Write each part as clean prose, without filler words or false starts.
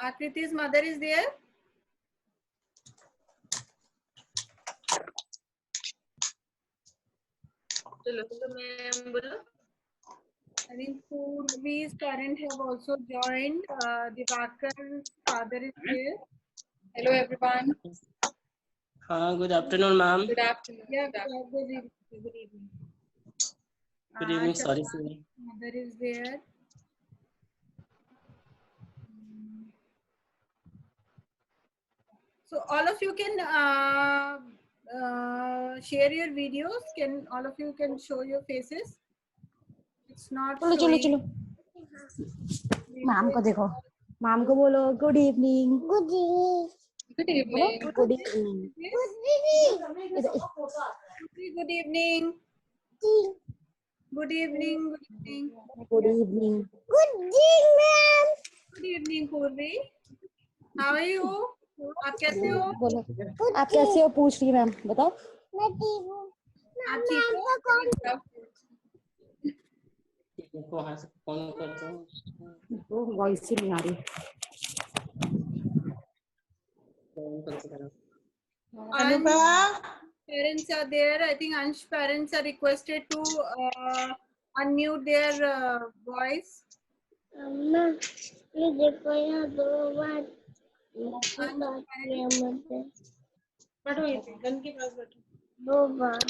Akriti's mother is there. I think Purvi's parents have also joined. Divakar's father is there. Hello everyone. Good afternoon, ma'am. Good afternoon. Yeah, Good afternoon. good evening. Good evening. Good evening. Sorry, Chakma's sir. mother is there. So all of you can share your videos. Can all of you can show your faces? It's not चलो चलो चलो ma'am को देखो ma'am को बोलो good evening Good evening. Good evening Good evening. Good evening. Good evening. Good evening Good evening, Purvi. How are you? आप कैसे हो? बोलो आप कैसे हो पूछ रही मैम बताओ आप ठीक हो? वहाँ से फोन करता हूँ। वो वॉइस ही नहीं आ रही फोन करके करो। Parents are there. I think Ansh parents are requested to unmute their voice. अम्मा ये देखो यहाँ दो बार बैठो ये पे, गन के पास बैठो। दो बार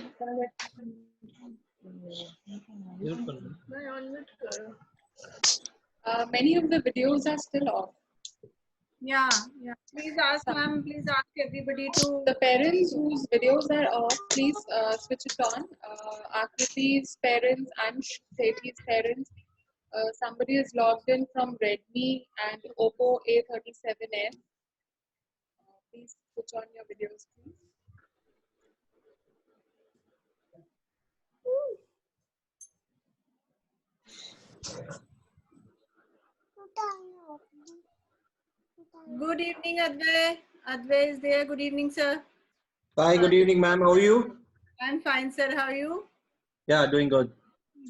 मैं unmute करो। Many of the videos are still off. Yeah. Please ask ma'am. Please ask everybody to. The parents whose videos are off, please switch it on. Akriti's parents, Ansh, Sethi's parents. Somebody is logged in from Redmi and Oppo A37F. Please switch on your videos, please. Good evening, Advay. Advay is there. Good evening, sir. Hi, good evening, ma'am. How are you? I'm fine, sir. How are you? Yeah, doing good.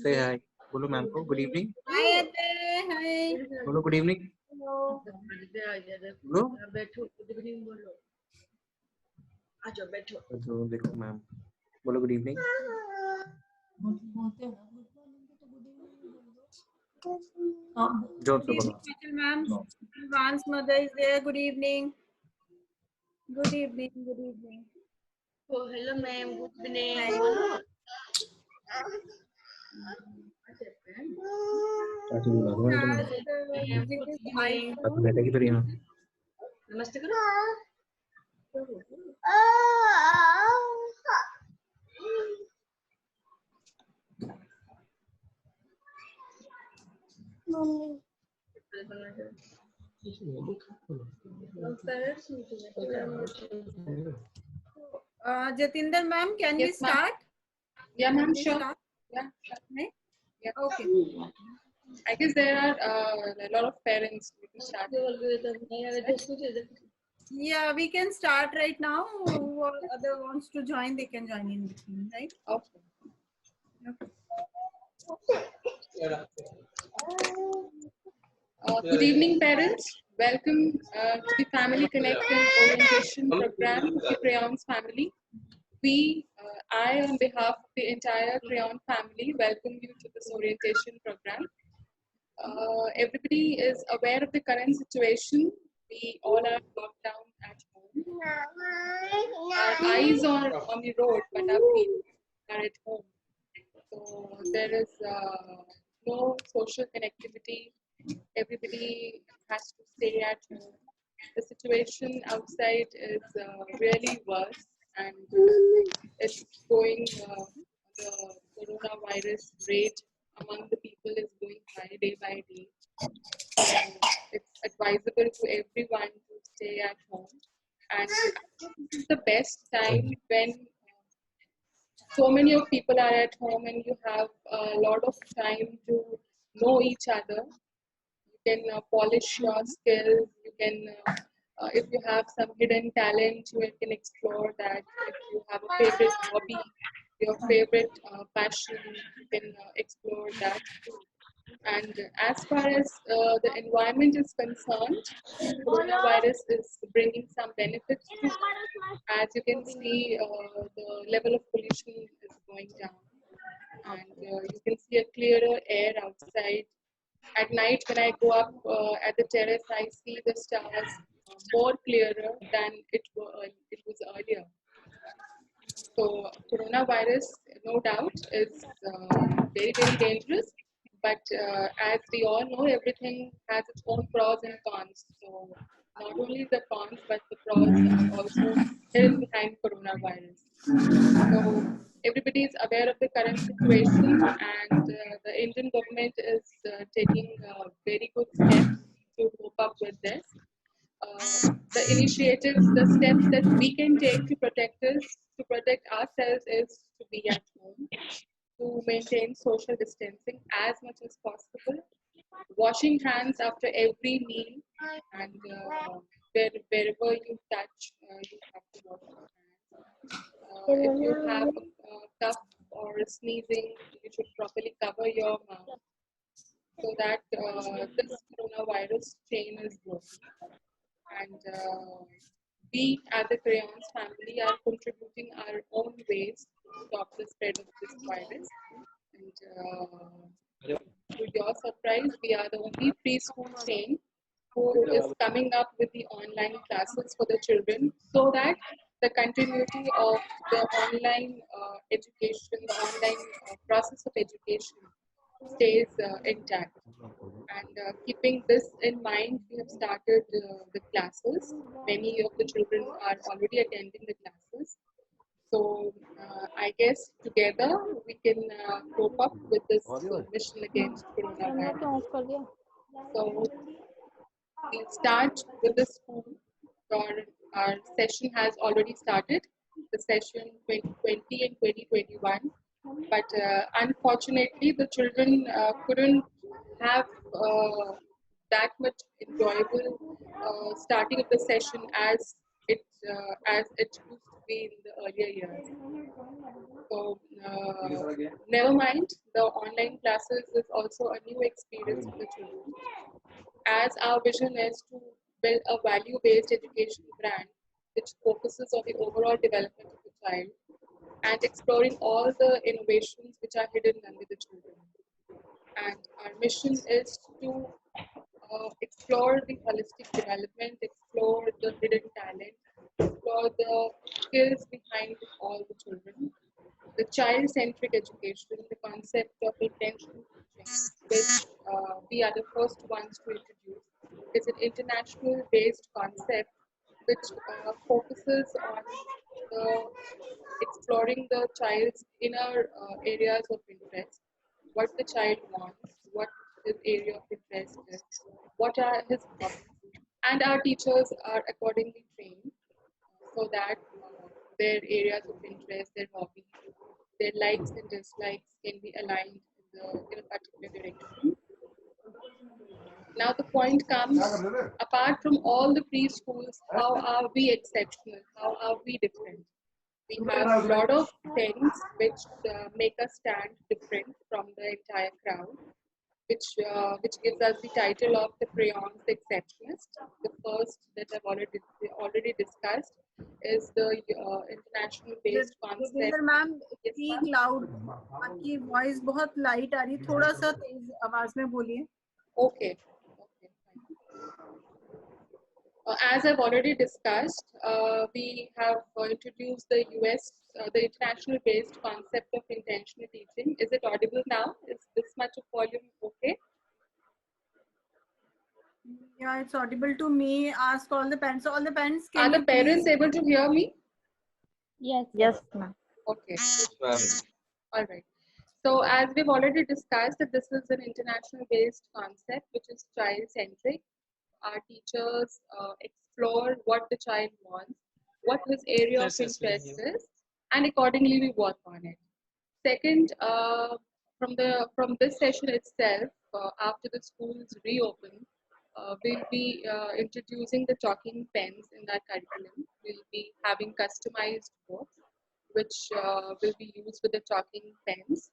Say hi. Bolo, ma'am. Good evening. Hi, Advay. Hi. Bolo, good evening. Hello. Bolo. तो देखो ma'am बोलो good evening जोर से बोलो Mitchell ma'am. Van's mother is there. Good evening. Good evening. Good evening. Oh, hello ma'am. Good evening. चाची बुला दो ma'am बैठे की तरह यहाँ नमस्ते करो Jatinder ma'am, can we Yes, ma'am. start? Yeah, ma'am, Can we sure. start? Yeah, sure. No? Yeah. Okay. I guess there are a lot of parents who can start. Yeah, we can start right now. Who other wants to join, they can join in between, right? Okay. Good evening, parents. Welcome to the Family Connection Orientation Program of the Crayons family. I, on behalf of the entire Crayon family, welcome you to this orientation program. Everybody is aware of the current situation. We all are locked down at home. Our eyes are on the road, but our feet are at home. So there is no social connectivity. Everybody has to stay at home. The situation outside is really worse, and it's going. The coronavirus rate among the people is going high day by day. So it's advisable to everyone to stay at home, and this is the best time when so many of people are at home and you have a lot of time to know each other. You can polish your skills. You can, if you have some hidden talent, you can explore that. If you have a favorite hobby, your favorite passion, you can explore that too. And as far as the environment is concerned, coronavirus is bringing some benefits too. As you can see, the level of pollution is going down, and you can see a clearer air outside. At night, when I go up at the terrace, I see the stars more clearer than it was earlier. So coronavirus, no doubt, is very, very dangerous. But as we all know, everything has its own pros and cons. So not only the cons, but the pros are also hidden behind coronavirus. So everybody is aware of the current situation, and the Indian government is taking very good steps to cope up with this. The initiatives, the steps that we can take to protect ourselves is to be at home, to maintain social distancing as much as possible, washing hands after every meal, and wherever you touch, you have to wash your hands. If you have a cough or a sneezing, you should properly cover your mouth so that this coronavirus chain is broken. And we as the Crayons family are contributing our own ways to stop the spread of this virus. And to your surprise, we are the only preschool chain who is coming up with the online classes for the children so that the continuity of the online education, the online process of education stays intact. And keeping this in mind, we have started the classes. Many of the children are already attending the classes. So I guess together we can cope up with this mission against coronavirus. So we'll start with the school. Our session has already started, the session 2020 and 2021. But unfortunately, the children couldn't have that much enjoyable starting of the session as it used to be in the earlier years. So never mind, the online classes is also a new experience for the children. As our vision is to build a value-based education brand which focuses on the overall development of the child and exploring all the innovations which are hidden under the children. And our mission is to explore the holistic development, explore the hidden talent, explore the skills behind all the children. The child-centric education, the concept of intentional teaching, which we are the first ones to introduce, is an international-based concept which focuses on the exploring the child's inner areas of interest, what the child wants, what his area of interest is, what are his hobbies, and our teachers are accordingly trained so that their areas of interest, their hobbies, their likes and dislikes can be aligned in a particular direction. Now the point comes, apart from all the preschools, how are we exceptional? How are we different? We have a lot of things which make us stand different from the entire crowd, which gives us the title of the Crayons the Exceptionist. The first that I've already discussed is the international based concept. Ma'am speak loud, आपकी voice बहुत light आ रही है, थोड़ा सा तेज आवाज में बोलिए. Okay. As I've already discussed, we have introduced the the international based concept of intentional teaching. Is it audible now? Is this much of volume okay? Yeah, it's audible to me. Ask all the parents. All the parents. Are the parents able to hear me? Yes. Yes, ma'am. Okay. All right. So as we've already discussed that this is an international based concept which is child centric. Our teachers explore what the child wants, what his area of interest is, and accordingly we work on it. Second, from this session itself, after the schools reopen, we'll be introducing the talking pens in that curriculum. We'll be having customized books which will be used with the talking pens.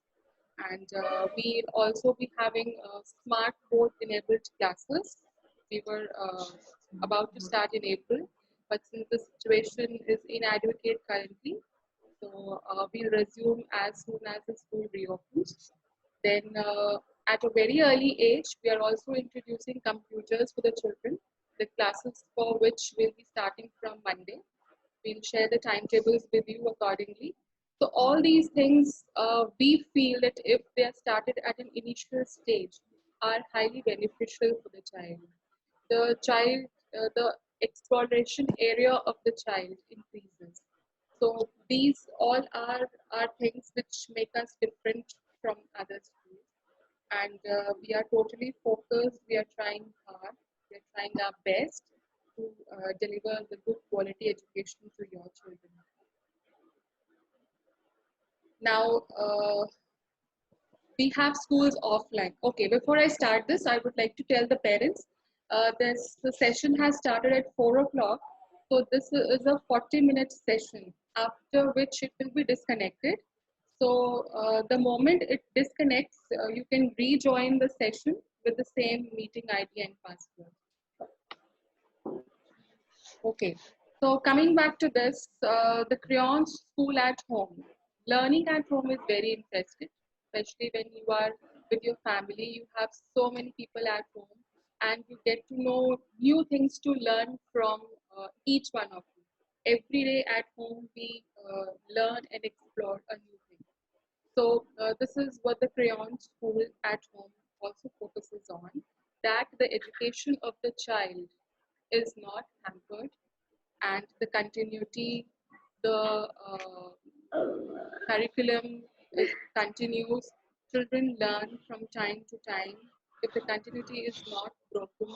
And we'll also be having smart board enabled classes. We were about to start in April, but since the situation is inadequate currently, so we'll resume as soon as the school reopens. Then at a very early age, we are also introducing computers for the children, the classes for which will be starting from Monday. We'll share the timetables with you accordingly. So all these things, we feel that if they are started at an initial stage, are highly beneficial for the child. The exploration area of the child increases. So these all are things which make us different from other schools. And we are totally focused. We are trying hard. We are trying our best to deliver the good quality education to your children. Now, we have schools offline. Okay, before I start this, I would like to tell the parents, the session has started at 4 o'clock. So this is a 40-minute session, after which it will be disconnected. So the moment it disconnects, you can rejoin the session with the same meeting ID and password. Okay, so coming back to this, the crayons school at home. Learning at home is very interesting, especially when you are with your family. You have so many people at home, and you get to know new things to learn from each one of you. Every day at home, we learn and explore a new thing. So this is what the crayon school at home also focuses on, that the education of the child is not hampered, and the continuity, the curriculum continues. Children learn from time to time. If the continuity is not broken,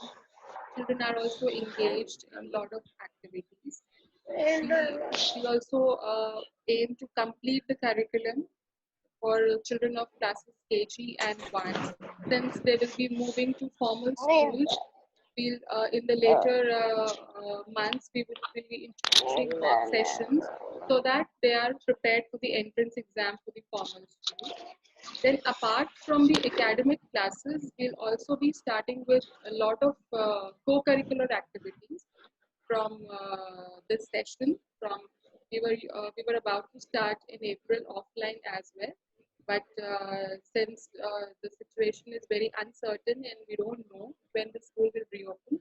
children are also engaged in a lot of activities. We also aim to complete the curriculum for children of classes KG and 1. Since they will be moving to formal schools, we'll, in the later months, we will be introducing mock sessions so that they are prepared for the entrance exam for the formal school. Then apart from the academic classes, we'll also be starting with a lot of co-curricular activities from this session. We were about to start in April offline as well, but since the situation is very uncertain and we don't know when the school will reopen,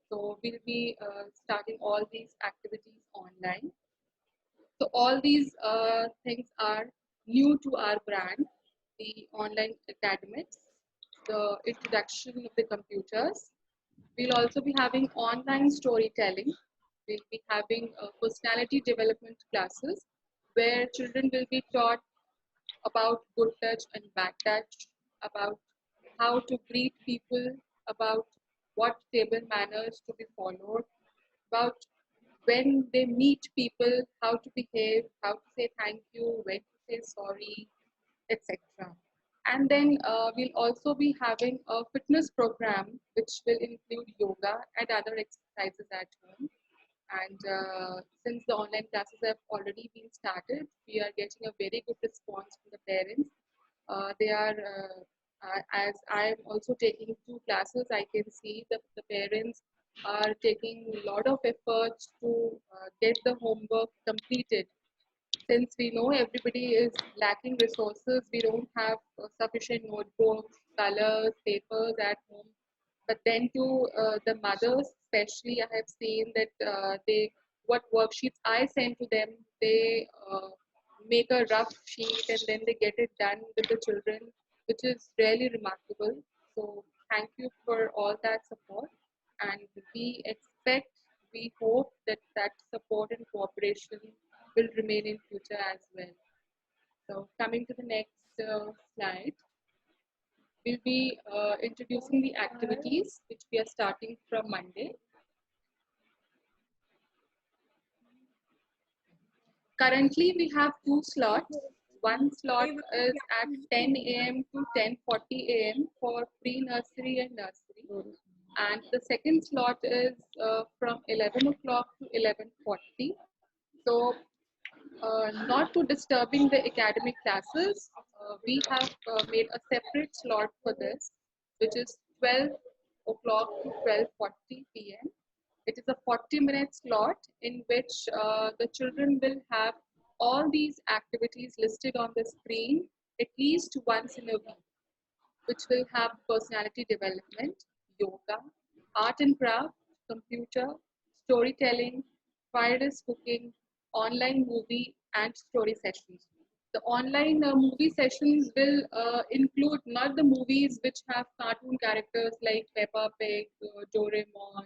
so we'll be starting all these activities online. So all these things are new to our brand, the online academics, the introduction of the computers. We'll also be having online storytelling. We'll be having personality development classes where children will be taught about good touch and bad touch, about how to greet people, about what table manners to be followed, about when they meet people, how to behave, how to say thank you, when to say sorry, etc. And then we'll also be having a fitness program which will include yoga and other exercises at home. And since the online classes have already been started, we are getting a very good response from the parents. They are, as I am also taking 2 classes, I can see that the parents are taking a lot of efforts to get the homework completed. Since we know everybody is lacking resources, we don't have sufficient notebooks, colors, papers at home. But then to the mothers, especially, I have seen that what worksheets I send to them, they make a rough sheet and then they get it done with the children, which is really remarkable. So thank you for all that support, and we hope that that support and cooperation will remain in future as well. So coming to the next slide, we'll be introducing the activities which we are starting from Monday. Currently, we have 2 slots. One slot is at 10 a.m. to 10:40 a.m. for pre-nursery and nursery. And the second slot is from 11 o'clock to 11:40. So not to disturbing the academic classes, we have made a separate slot for this, which is 12 o'clock to 12:40 p.m. It is a 40-minute slot in which the children will have all these activities listed on the screen at least once in a week, which will have personality development, yoga, art and craft, computer, storytelling, wireless cooking, online movie, and story sessions. The online movie sessions will include not the movies which have cartoon characters like Peppa Pig, Doraemon,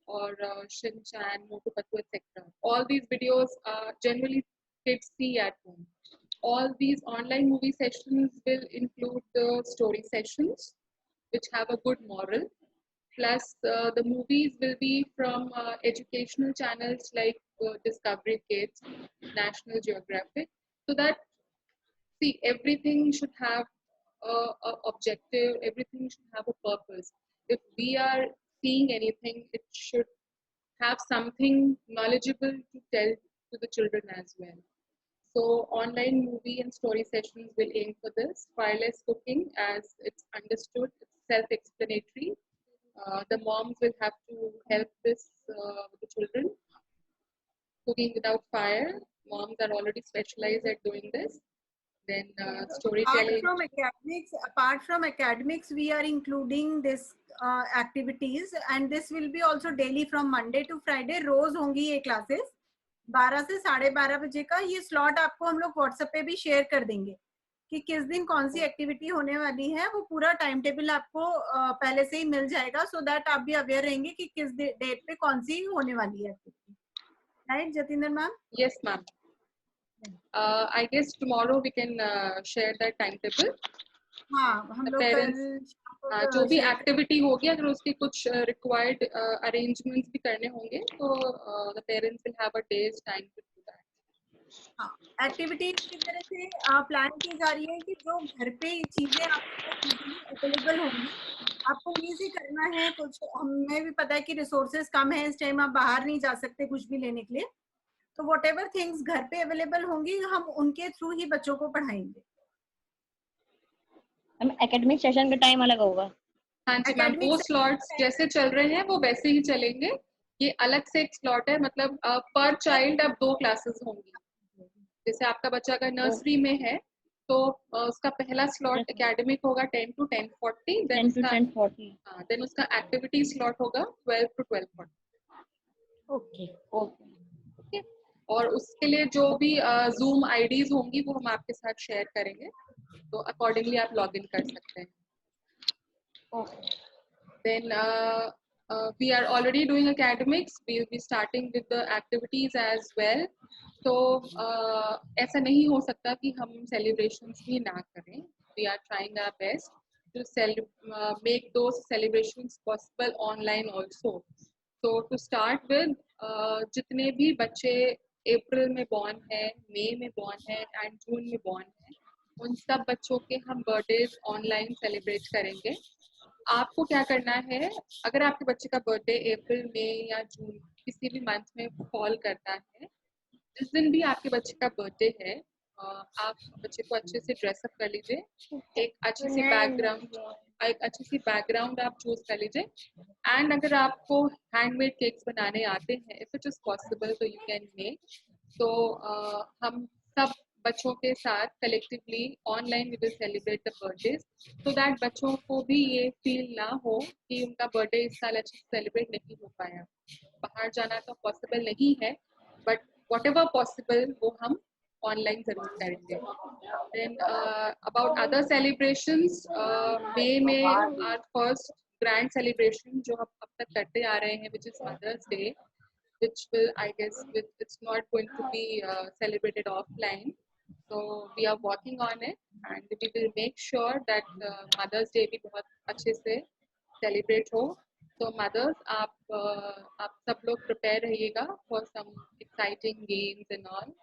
or Shin Chan, Motu Pattu, etc. All these videos generally kids see at home. All these online movie sessions will include the story sessions, which have a good moral. Plus, the movies will be from educational channels like Discovery Kids, National Geographic, so that, see, everything should have a objective, everything should have a purpose. If we are seeing anything, it should have something knowledgeable to tell to the children as well. So online movie and story sessions will aim for this. Wireless cooking, as it's understood, it's self-explanatory. The moms will have to help this with the children. Cooking without fire, moms are already specialized at doing this. Then storytelling. Apart from academics, we are including this activities, and this will be also daily from Monday to Friday. रोज होंगी ये classes 12 से 12:30 बजे का. ये slot आपको हम लोग WhatsApp पे भी शेयर कर देंगे कि किस दिन कौन सी एक्टिविटी होने वाली है. वो पूरा टाइम टेबल आपको पहले से ही मिल जाएगा, so that आप भी अवेयर रहेंगे कि किस डेट पे कौन सी होने वाली है activity. Right Jatinder ma'am? Yes, ma'am. I guess tomorrow we can share that timetable. हाँ, हम लोग कल जो भी एक्टिविटी होगी, अगर उसके कुछ रिक्वायर्ड अरेंजमेंट्स भी करने होंगे तो the parents will have a day's time to do that. हाँ, एक्टिविटी की तरह से प्लान की जा रही है कि जो घर पे चीजें आपको अवेलेबल होंगी, आपको वहीं से करना है. कुछ हमें भी पता है कि रिसोर्सेज कम है इस टाइम, आप बाहर नहीं जा सकते कुछ भी लेने के लिए, तो whatever things घर पे अवेलेबल होंगी हम उनके थ्रू ही बच्चों को पढ़ाएंगे. हम एकेडमिक सेशन का टाइम अलग होगा. हाँ जी मैम, वो स्लॉट्स जैसे चल रहे हैं वो वैसे ही चलेंगे. ये अलग से एक स्लॉट है, मतलब पर चाइल्ड अब 2 क्लासेस होंगी. जैसे आपका बच्चा अगर नर्सरी में है तो उसका पहला स्लॉट एकेडमिक होगा 10 to 10:40. 10 to 10:40. हाँ, देन उसका एक्टिविटी स्लॉट होगा 12 to 12:40. ओके. और उसके लिए जो भी जूम आईडीज होंगी वो हम आपके साथ शेयर करेंगे, तो अकॉर्डिंगली आप लॉग इन कर सकते हैं. Then we are already doing academics. We will be starting with the activities as well. तो ऐसा नहीं हो सकता कि हम celebrations ही ना करें. We are trying our best to make those celebrations possible online also. So to start with, जितने भी बच्चे अप्रैल में बॉर्न है, मई में बॉर्न है एंड जून में बॉर्न है, उन सब बच्चों के हम बर्थडेज ऑनलाइन सेलिब्रेट करेंगे. आपको क्या करना है, अगर आपके बच्चे का बर्थडे अप्रैल में या जून किसी भी मंथ में फॉल करता है, जिस दिन भी आपके बच्चे का बर्थडे है, आप बच्चे को अच्छे से ड्रेसअप कर लीजिए. एक अच्छी सी बैकग्राउंड आप चूज कर लीजिए. एंड अगर आपको हैंडमेड केक्स बनाने आते हैं, इफ इट इज पॉसिबल, तो यू कैन मेक. तो हम सब बच्चों के साथ collectively online we will celebrate the birthdays, so that बच्चों को भी ये फील ना हो कि उनका बर्थडे इस साल अच्छे से सेलिब्रेट नहीं हो पाया. बाहर जाना तो पॉसिबल नहीं है, बट whatever possible वो हम ऑनलाइन जरूर करेंगे. Then about other celebrations, May में our first grand celebration जो हम अब तक करते आ रहे हैं, which is Mother's Day, which will, I guess, it's not going to be celebrated offline. So we are working on it and we will make sure that Mother's Day भी बहुत अच्छे से celebrate हो. So mothers, आप सब लोग prepare रहिएगा for some exciting games and all.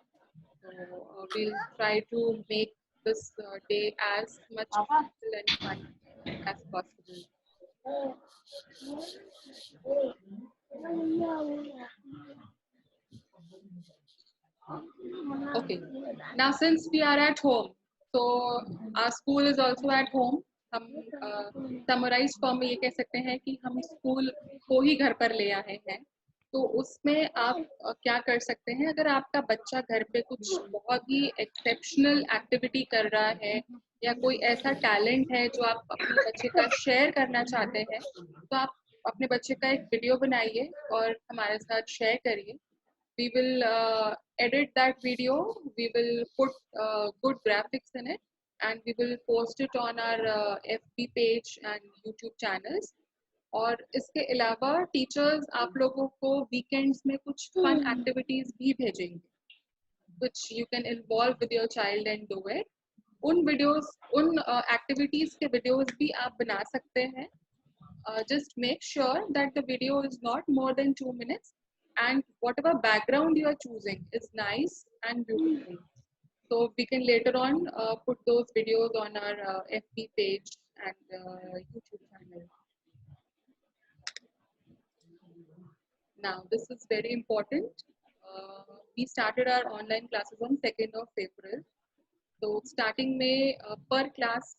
So we'll try to make this day as much peaceful and fun as possible. Okay. Now since we are at home, So our school is also at home. हम summarise form में ये कह सकते हैं कि हम school को ही घर पर ले आए हैं. तो उसमें आप क्या कर सकते हैं, अगर आपका बच्चा घर पे कुछ बहुत ही एक्सेप्शनल एक्टिविटी कर रहा है या कोई ऐसा टैलेंट है जो आप अपने बच्चे का शेयर करना चाहते हैं, तो आप अपने बच्चे का एक वीडियो बनाइए और हमारे साथ शेयर करिए. We will edit that video, we will put good graphics in it, and we will post it on our FB page and YouTube channels. और इसके अलावा टीचर्स आप लोगों को वीकेंड्स में कुछ फन एक्टिविटीज भी भेजेंगे, which you can involve with your child and do it. उन वीडियोस, उन एक्टिविटीज के वीडियोस भी आप बना सकते हैं. Just make sure that the video is not more than 2 minutes and whatever background you are choosing is nice and beautiful. So we can later on put those videos on our FB page and YouTube channel. Now this is very important. We started our online classes on 2nd of April. तो starting में per class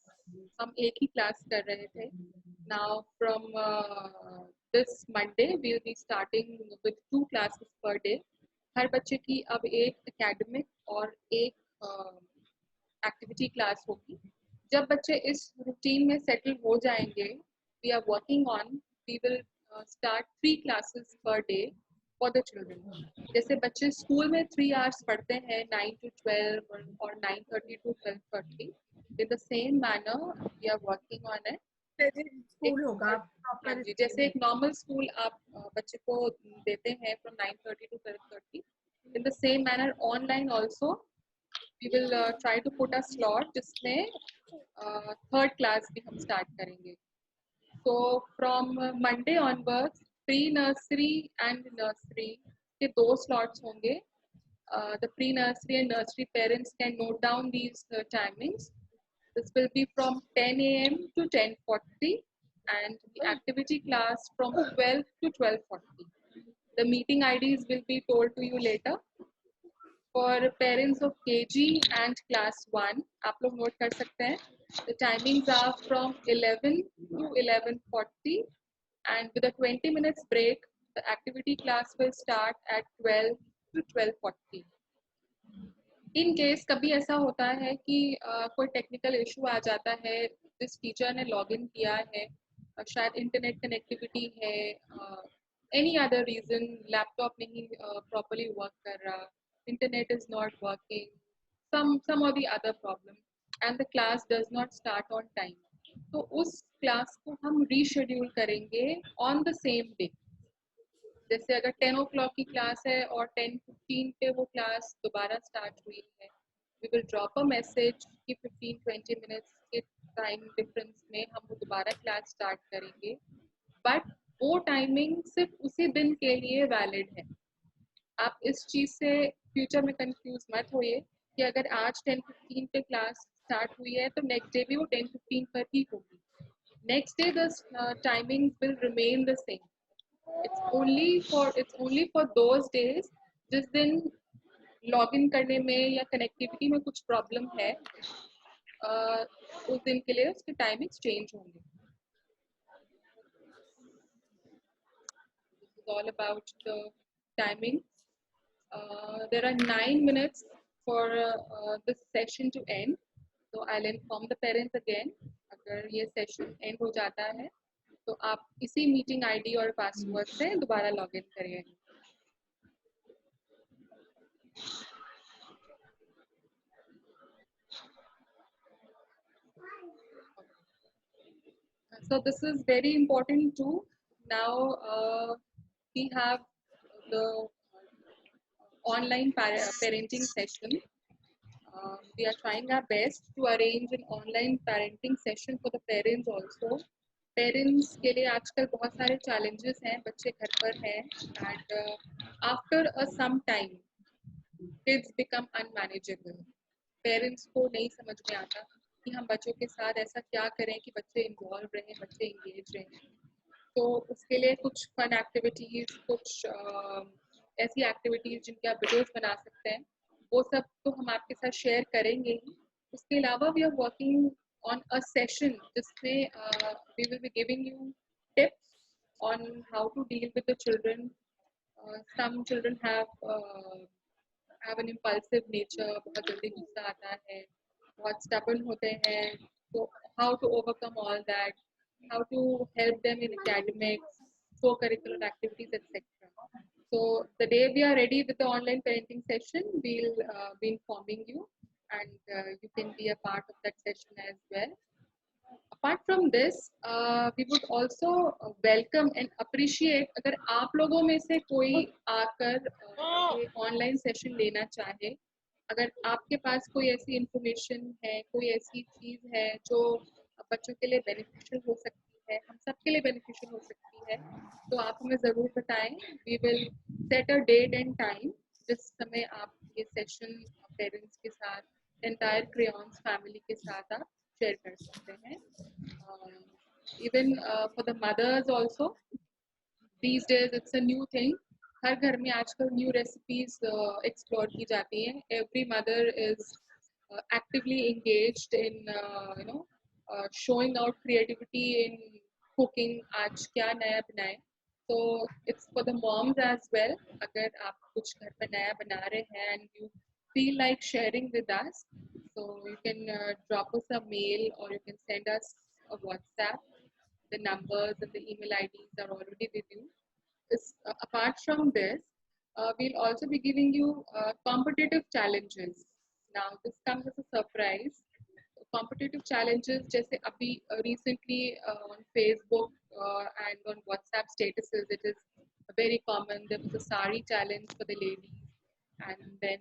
हम एक ही class कर रहे थे. Now from this Monday we will be starting with 2 classes per day. हर बच्चे की अब एक academic और एक activity class होगी. जब बच्चे इस routine में settle हो जाएंगे, we are working on, we will start 3 classes per day for the children. जैसे बच्चे स्कूल में 3 hours पढ़ते हैं 9 to 12 और 9:30 to 12:30. In the same manner we are working on it. School होगा हाँ जी, जैसे एक नॉर्मल स्कूल आप बच्चे को देते हैं from 9:30 to 12:30. In the same manner online also we will try to put a slot जिसमें 3rd class भी हम start करेंगे. So from Monday onwards pre-nursery and nursery के 2 slots होंगे. The pre-nursery and nursery parents can note down these timings. This will be from 10 a.m. to 10:40 and the activity class from 12 to 12:40. The meeting IDs will be told to you later. For parents of KG and class 1, आप लोग note कर सकते हैं. The timings are from 11 to 11:40 and with a 20 minutes break, the activity class will start at 12 to 12:40. In case कभी ऐसा होता है कि कोई टेक्निकल इशू आ जाता है, जिस टीचर ने लॉगिन किया है शायद इंटरनेट कनेक्टिविटी है, एनी अदर रीजन, लैपटॉप नहीं प्रॉपर्ली वर्क कर रहा, internet is not working, some or the other problem and the class does not start on time, तो उस क्लास को हम रीशेड्यूल करेंगे ऑन द सेम डे. जैसे अगर 10 o'clock की क्लास है और 10:15 पे वो क्लास दोबारा स्टार्ट हुई है, we will drop a message कि 15-20 minutes के टाइम डिफरेंस में हम वो दोबारा क्लास स्टार्ट करेंगे, बट वो टाइमिंग सिर्फ उसी दिन के लिए वैलिड है. आप इस चीज़ से फ्यूचर में कंफ्यूज मत होइए कि अगर आज 10:15 पे क्लास स्टार्ट हुई है तो नेक्स्ट डे भी वो 10:15 पर ही होगी. Next day the timing will remain the same. It's only for those days जिस दिन लॉगिन करने में या कनेक्टिविटी में कुछ प्रॉब्लम है, उस दिन के लिए उसके टाइमिंग्स चेंज होंगे. This is all about the timing. There are 9 minutes for this session to end. So I'll inform the parents again. अगर ये सेशन एंड हो जाता है तो आप इसी मीटिंग आईडी और पासवर्ड से दोबारा लॉगिन करिए. So this is very important too. Now we have the online parenting session. We are trying our best to arrange an online parenting session for the parents also. Parents के लिए आजकल बहुत सारे challenges हैं, बच्चे घर पर हैं and after a some time kids become unmanageable. Parents को नहीं समझ में आता कि हम बच्चों के साथ ऐसा क्या करें कि बच्चे इन्वॉल्व रहें, बच्चे इंगेज रहें. तो उसके लिए कुछ फन एक्टिविटीज, कुछ ऐसी एक्टिविटीज जिनके आप वीडियोस बना सकते हैं, वो सब तो हम आपके साथ शेयर करेंगे ही. उसके अलावा we are working on a session जिसमें we will be giving you tips on how to deal with the children. Some children have an impulsive nature, बहुत जल्दी गुस्सा आता है, बहुत stubborn होते हैं, so how to overcome all that, how to help them in academics, co-curricular activities, etc. So the day we are ready with the online parenting session, we'll be informing you, and you can be a part of that session as well. Apart from this, we would also welcome and appreciate अगर आप लोगों में से कोई आकर ये online session लेना चाहे, अगर आपके पास कोई ऐसी इंफॉर्मेशन है, कोई ऐसी चीज है जो बच्चों के लिए बेनिफिशियल हो सकती है, हम सबके लिए बेनिफिशियल हो सकती है, तो आप हमें ज़रूर बताएं. We will set a date and time जिस समय आप ये सेशन पेरेंट्स के साथ, एंटायर क्रेयॉन्स फैमिली के साथ आप शेयर कर सकते हैं. Even for the mothers also, these days it's a new thing. हर घर में आजकल न्यू रेसिपीज एक्सप्लोर की जाती हैं. Every mother is actively engaged in showing out creativity in cooking. आज क्या नया बनाएं. So it's for the moms as well. अगर आप कुछ घर पर नया बना रहे हैं and you feel like sharing with us, so you can drop us a mail or you can send us a WhatsApp. The numbers and the email IDs are already with you. Apart from this, we'll also be giving you competitive challenges. Now, this comes as a surprise. Competitive challenges, जैसे अभी recently on Facebook and on WhatsApp statuses, it is very common. There was a sari challenge for the ladies, and then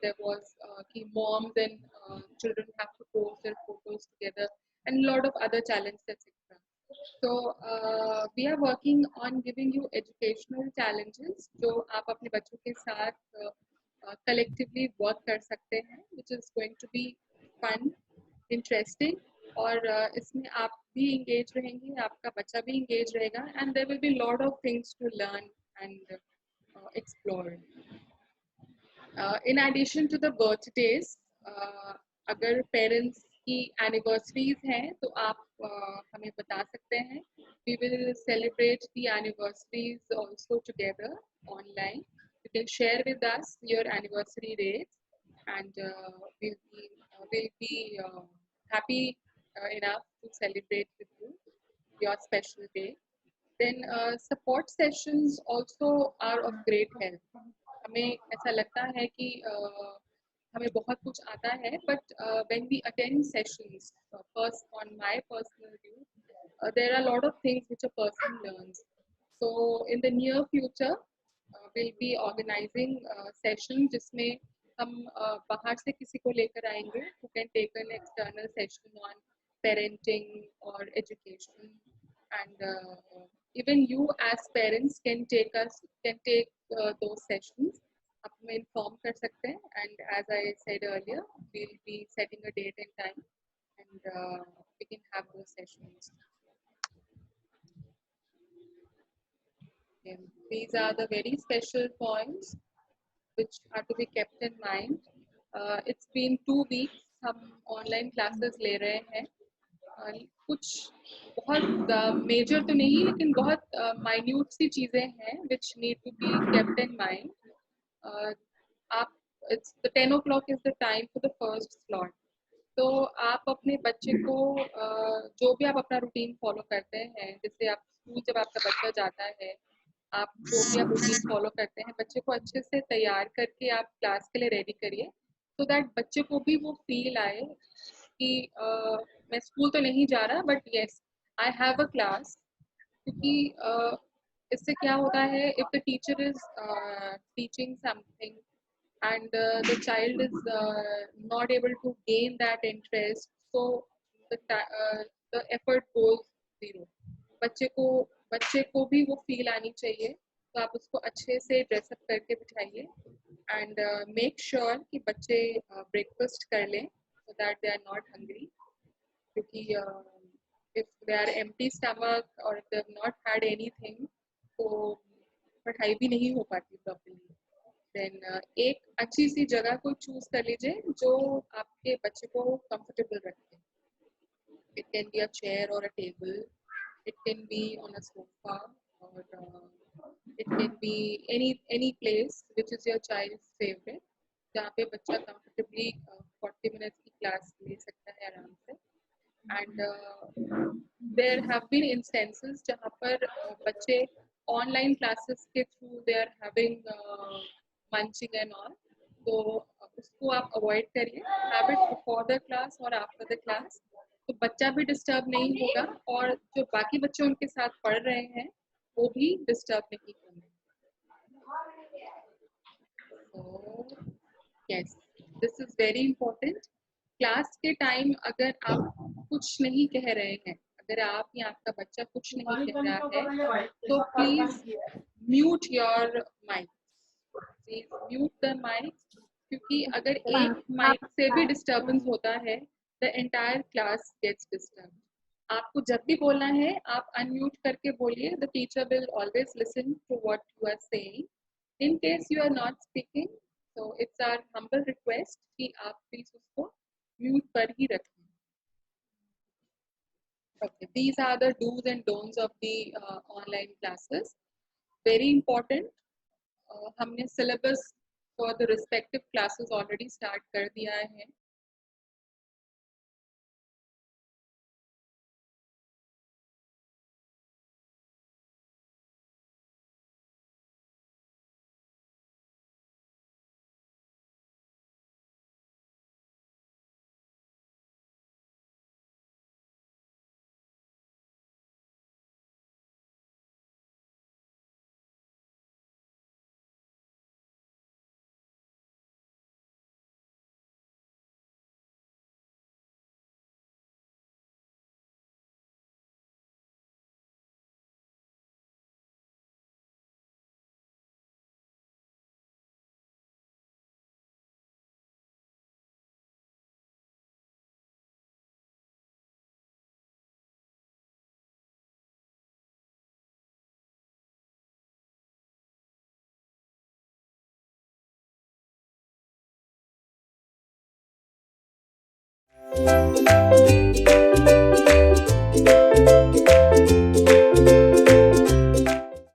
there was moms and children have to post their photos together, and a lot of other challenges, etc. So we are working on giving you educational challenges जो आप अपने बच्चों के साथ collectively work कर सकते हैं, which is going to be fun, interesting, और इसमें आप भी engage रहेंगे, आपका बच्चा भी engage रहेगा, and there will be lot of things to learn and explore. In addition to the birthdays, अगर parents की anniversaries हैं तो आप हमें बता सकते हैं. We will celebrate the anniversaries also together online. You can share with us your anniversary dates, and we'll be happy enough to celebrate with you your special day. Then support sessions also are of great help. हमें ऐसा लगता है कि हमें बहुत कुछ आता है, but when we attend sessions, first on my personal view, there are a lot of things which a person learns. So in the near future, we'll be organizing sessions जिसमें हम बाहर से किसी को लेकर आएंगे who can take an external session on parenting or education, and even you as parents can take those sessions. आप हमें inform कर सकते हैं, and as I said earlier, we'll be setting a date and time, and we can have those sessions. Okay. These are the very special points which are to be kept in mind. It's been 2 weeks हम online classes ले रहे हैं. कुछ बहुत major तो नहीं, लेकिन बहुत minute सी चीजें हैं which need to be kept in mind. It's the 10 o'clock is the time for the first slot. तो आप अपने बच्चे को जो भी आप अपना रूटीन फॉलो करते हैं, जैसे आप स्कूल जब आपका बच्चा जाता है, आप जो भी आप रूटीन फॉलो करते हैं, बच्चे को अच्छे से तैयार करके आप क्लास के लिए रेडी करिए, so that बच्चे को भी वो फील आए कि मैं स्कूल तो नहीं जा रहा, but yes I have a class. क्योंकि इससे क्या होता है, if the teacher is teaching something and the child is not able to gain that interest, so the effort goes zero. बच्चे को भी वो फील आनी चाहिए, तो आप उसको अच्छे से ड्रेसअप करके बिठाइए, एंड मेक श्योर कि बच्चे ब्रेकफास्ट कर लें so that they are not hungry. क्योंकि if they are empty stomach or if they have not had anything, तो पढ़ाई भी नहीं हो पाती properly. देन एक अच्छी सी जगह को चूज कर लीजिए जो आपके बच्चे को कंफर्टेबल रखे. It can be a chair or a table. It can be on a sofa, or it can be any place which is your child's favorite. जहाँ पे बच्चा comfortably 40 minutes की class ले सकता है आराम से. And there have been instances जहाँ पर बच्चे online classes के through they are having munching and all. तो उसको आप avoid करिए. Have it before the class or after the class. तो बच्चा भी डिस्टर्ब नहीं होगा और जो बाकी बच्चे उनके साथ पढ़ रहे हैं वो भी डिस्टर्ब नहीं होंगे. So yes, this is very important. Class के टाइम अगर आप कुछ नहीं कह रहे हैं, अगर आप या आपका बच्चा कुछ नहीं कह रहा है तो please mute your mic. Please mute the mic, क्योंकि अगर एक माइक से भी डिस्टर्बेंस होता है the entire class gets disturbed. आपको जब भी बोलना है आप unmute करके बोलिए. The teacher will always listen to what you are saying. In case you are not speaking, so it's our humble request कि आप please उसको mute कर ही रखें. Okay, these are the do's and don'ts of the online classes. Very important. हमने syllabus for the respective classes already start कर दिया है.